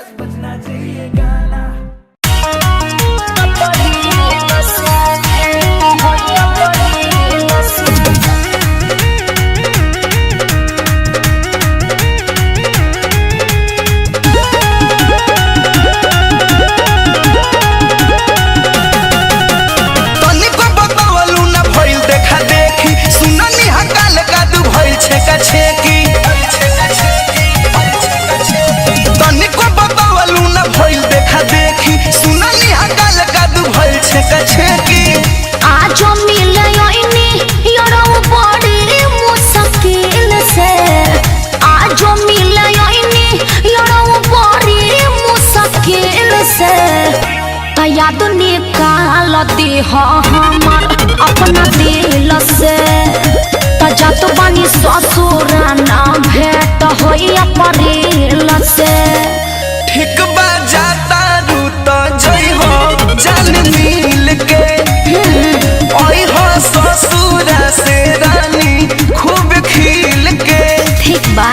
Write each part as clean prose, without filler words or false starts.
बस बजना चाहिए गाना। याद निकाल दे हमर अपना दिल से तजात बानी ससुरा ना भेट होइया परिल से ठीक बा जाता रू तो जई हो जान मिल के ओई हो ससुरा से रानी खूब खिल के। ठीक बा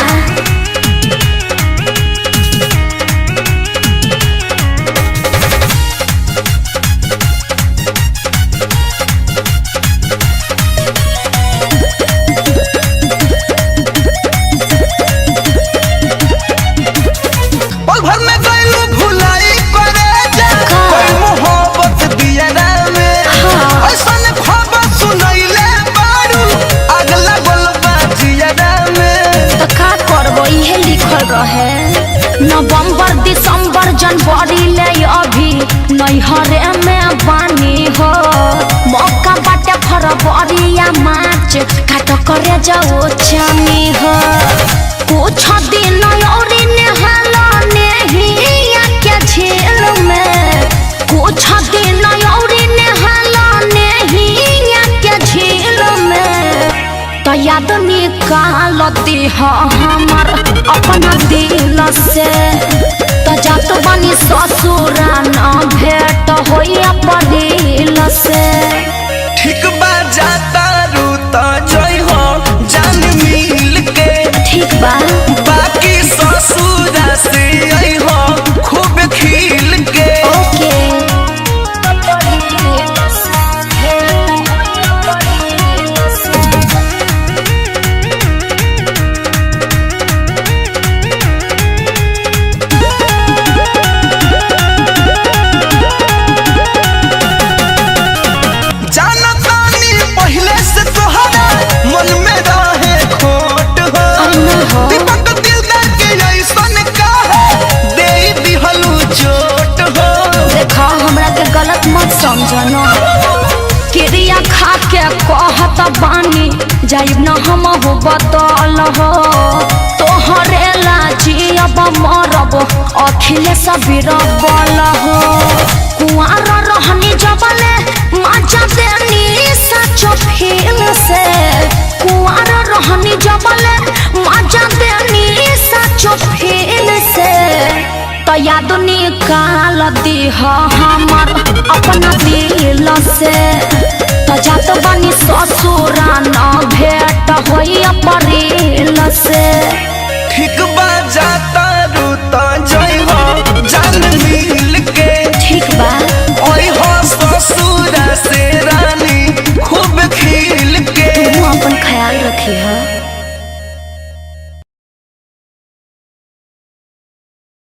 नवंबर दिसंबर जनवरी ले अभी नैहरे में बानी हो मौका बाटे फरवरी या मार्च काट करे जाओ चानी हो कुछ दिन और नहाला नहीं के झील में कुछ दिन और नहाला नहीं के झील में तो याद निकाल दे हमर अपना दिल से तजात बानी ससुरा ना भेट होइया परिल से। ठीक बा जाता रू तो जई हो जान मिल के। ठीक बा बाकी ससुरा से आई हो खूब खिल के। ओके गलत मत समझना क्रिया खा के कहत बानी जाइब न हम हो बदल हो तोहरे लाजी अब मरब अखिलेश बीरबल हो कुआर रहनी जबले मजा देनी सचो फील से कुआर रहनी जबले मजा देनी सचो फील से तो याद निकाल दे हमर अपना दिल से तजात बानी ससुरा ना भेट होइया परिल से। ठीक बा जाता रू तो